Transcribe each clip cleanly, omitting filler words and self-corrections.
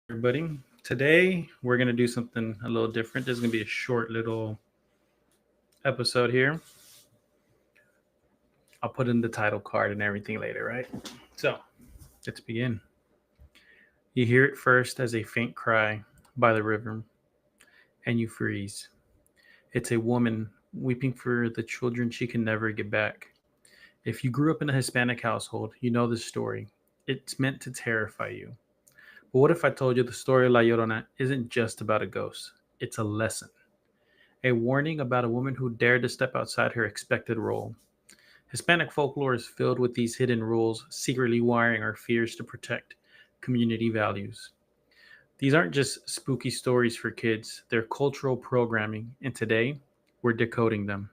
Everybody. Today we're gonna do something a little different. This is gonna be a short little episode here. I'll put in the title card and everything later, right? So let's begin. You hear it first as a faint cry by the river, and you freeze. It's a woman weeping for the children she can never get back. If you grew up in a Hispanic household, you know this story. It's meant to terrify you. But what if I told you the story of La Llorona isn't just about a ghost? It's a lesson. A warning about a woman who dared to step outside her expected role. Hispanic folklore is filled with these hidden rules, secretly wiring our fears to protect community values. These aren't just spooky stories for kids, they're cultural programming, and today we're decoding them.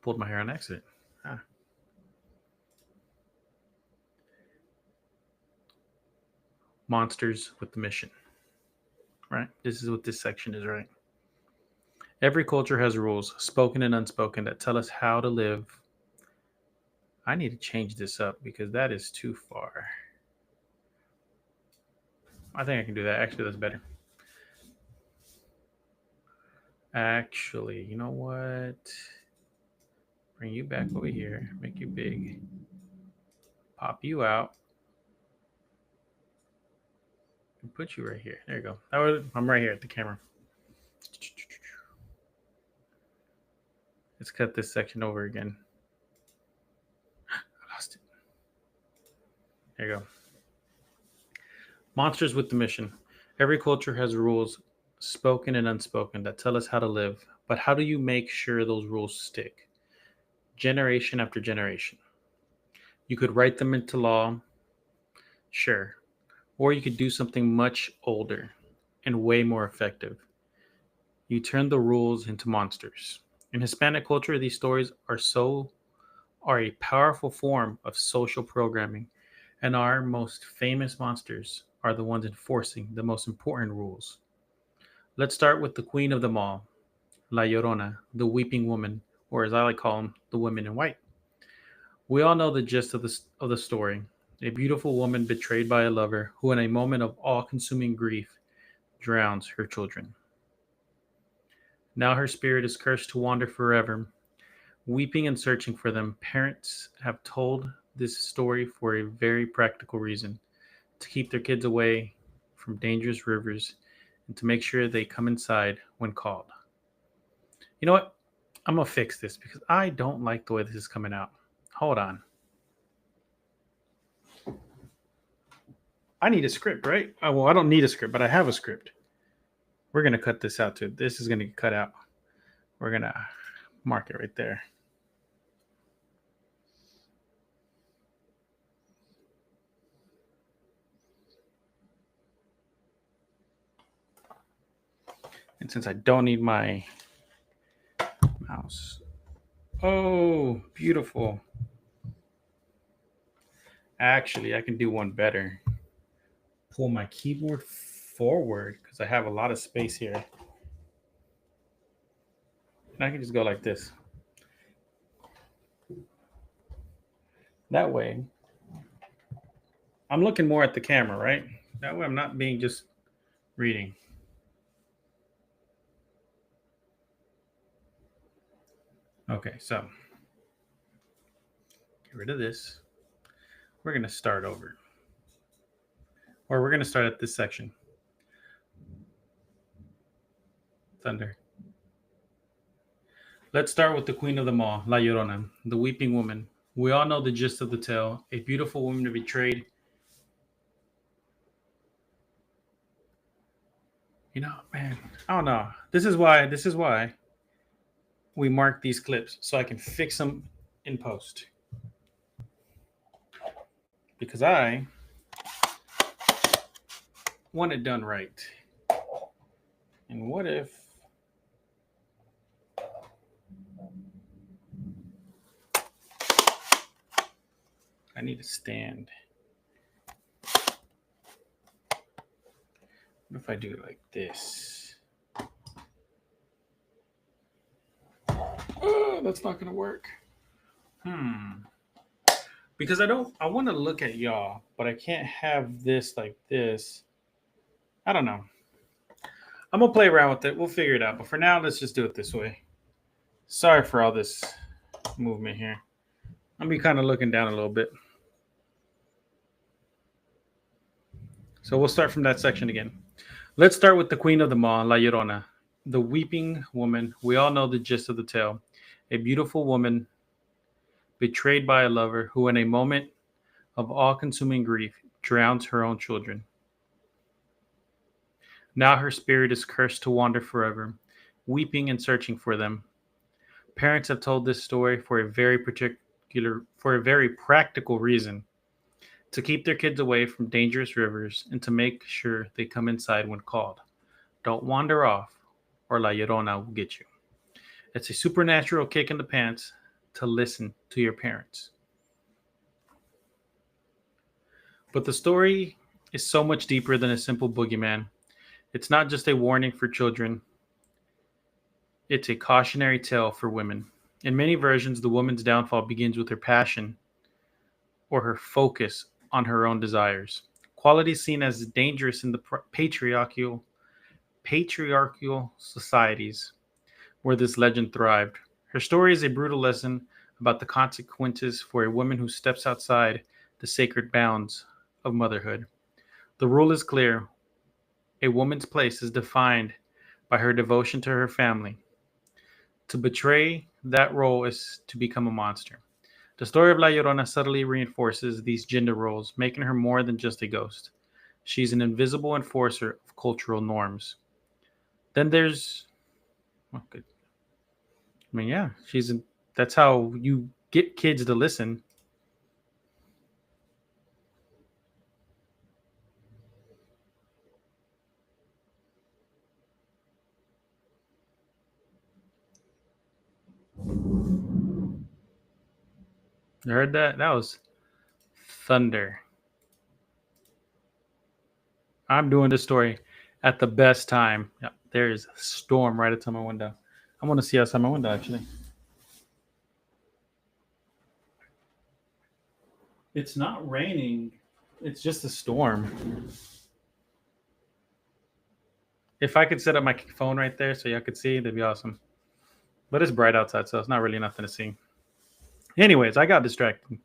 Pulled my hair on accident. Ah. Monsters with the mission, right? This is what this section is, right? Every culture has rules, spoken and unspoken, that tell us how to live. I need to change this up because that is too far. I think I can do that. Actually, that's better. Actually, you know what? Bring you back over here. Make you big. Pop you out. And put you right here. There you go. I'm right here at the camera. Let's cut this section over again. I lost it. There you go. Monsters with the mission. Every culture has rules, spoken and unspoken, that tell us how to live. But how do you make sure those rules stick? Generation after generation. You could write them into law, sure. Or you could do something much older and way more effective. You turn the rules into monsters. In Hispanic culture, these stories are a powerful form of social programming, and our most famous monsters are the ones enforcing the most important rules. Let's start with the queen of them all, La Llorona, the weeping woman, or as I like to call them, the women in white. We all know the gist of the story. A beautiful woman betrayed by a lover who, in a moment of all consuming grief, drowns her children. Now her spirit is cursed to wander forever, weeping and searching for them. Parents have told this story for a very practical reason: to keep their kids away from dangerous rivers and to make sure they come inside when called. You know what? I'm going to fix this because I don't like the way this is coming out. Hold on. I need a script, right? Oh, well, I don't need a script, but I have a script. We're going to cut this out too. This is going to get cut out. We're going to mark it right there. And since I don't need my mouse. Oh, beautiful. Actually, I can do one better. Pull my keyboard forward because I have a lot of space here. And I can just go like this. That way, I'm looking more at the camera, right? That way I'm not being just reading. Okay, so get rid of this. We're going to start over. Or we're going to start at this section. Thunder. Let's start with the queen of them all, La Llorona, the weeping woman. We all know the gist of the tale. A beautiful woman betrayed. You know, man, I don't know. This is why we mark these clips so I can fix them in post. Because I want it done right. And what if I need a stand? What if I do it like this? Oh, that's not going to work. because I want to look at y'all, but I can't have this like this. I don't know. I'm gonna play around with it. We'll figure it out. But for now, let's just do it this way. Sorry for all this movement here. I'm be kind of looking down a little bit. So we'll start from that section again. Let's start with the queen of them all, La Llorona, the weeping woman. We all know the gist of the tale. A beautiful woman betrayed by a lover who, in a moment of all consuming grief, drowns her own children. Now her spirit is cursed to wander forever, weeping and searching for them. Parents have told this story for a very practical reason, to keep their kids away from dangerous rivers and to make sure they come inside when called. Don't wander off, or La Llorona will get you. It's a supernatural kick in the pants to listen to your parents. But the story is so much deeper than a simple boogeyman. It's not just a warning for children, it's a cautionary tale for women. In many versions, the woman's downfall begins with her passion or her focus on her own desires, qualities seen as dangerous in the patriarchal societies where this legend thrived. Her story is a brutal lesson about the consequences for a woman who steps outside the sacred bounds of motherhood. The rule is clear: a woman's place is defined by her devotion to her family. To betray that role is to become a monster. The story of La Llorona subtly reinforces these gender roles, making her more than just a ghost. She's an invisible enforcer of cultural norms. Then there's, well, good. I mean, yeah, that's how you get kids to listen. You heard that? That was thunder. I'm doing this story at the best time. Yeah, there is a storm right outside my window. I want to see outside my window, actually. It's not raining. It's just a storm. If I could set up my phone right there so y'all could see, that'd be awesome. But it's bright outside, so it's not really nothing to see. Anyways, I got distracted.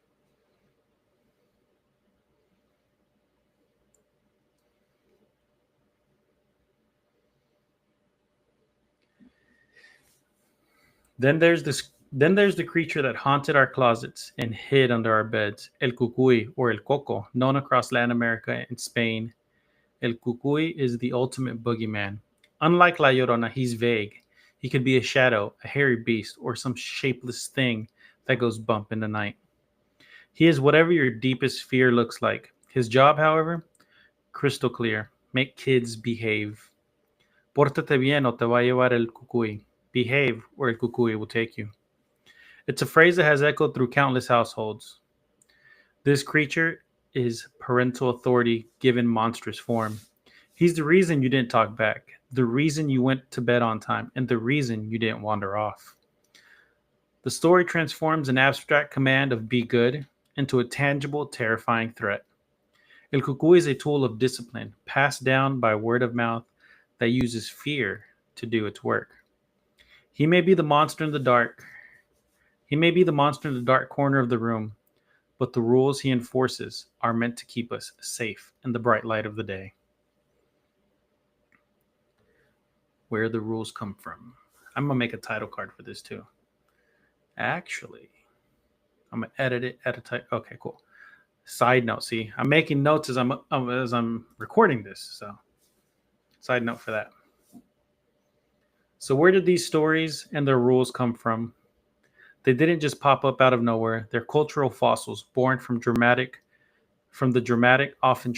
Then there's the creature that haunted our closets and hid under our beds, El Cucuy or El Coco, known across Latin America and Spain. El Cucuy is the ultimate boogeyman. Unlike La Llorona, he's vague. He could be a shadow, a hairy beast, or some shapeless thing that goes bump in the night. He is whatever your deepest fear looks like. His job, however, crystal clear: make kids behave. Pórtate bien o te va a llevar el cucuy. Behave or el cucuy will take you. It's a phrase that has echoed through countless households. This creature is parental authority given monstrous form. He's the reason you didn't talk back, the reason you went to bed on time, and the reason you didn't wander off. The story transforms an abstract command of be good into a tangible, terrifying threat. El Cucuy is a tool of discipline passed down by word of mouth that uses fear to do its work. He may be the monster in the dark. He may be the monster in the dark corner of the room, but the rules he enforces are meant to keep us safe in the bright light of the day. Where the rules come from. I'm going to make a title card for this too. Actually, I'm going to edit it, Okay, cool. Side note, see, I'm making notes as I'm recording this, so side note for that. So where did these stories and their rules come from? They didn't just pop up out of nowhere. They're cultural fossils born from the dramatic, often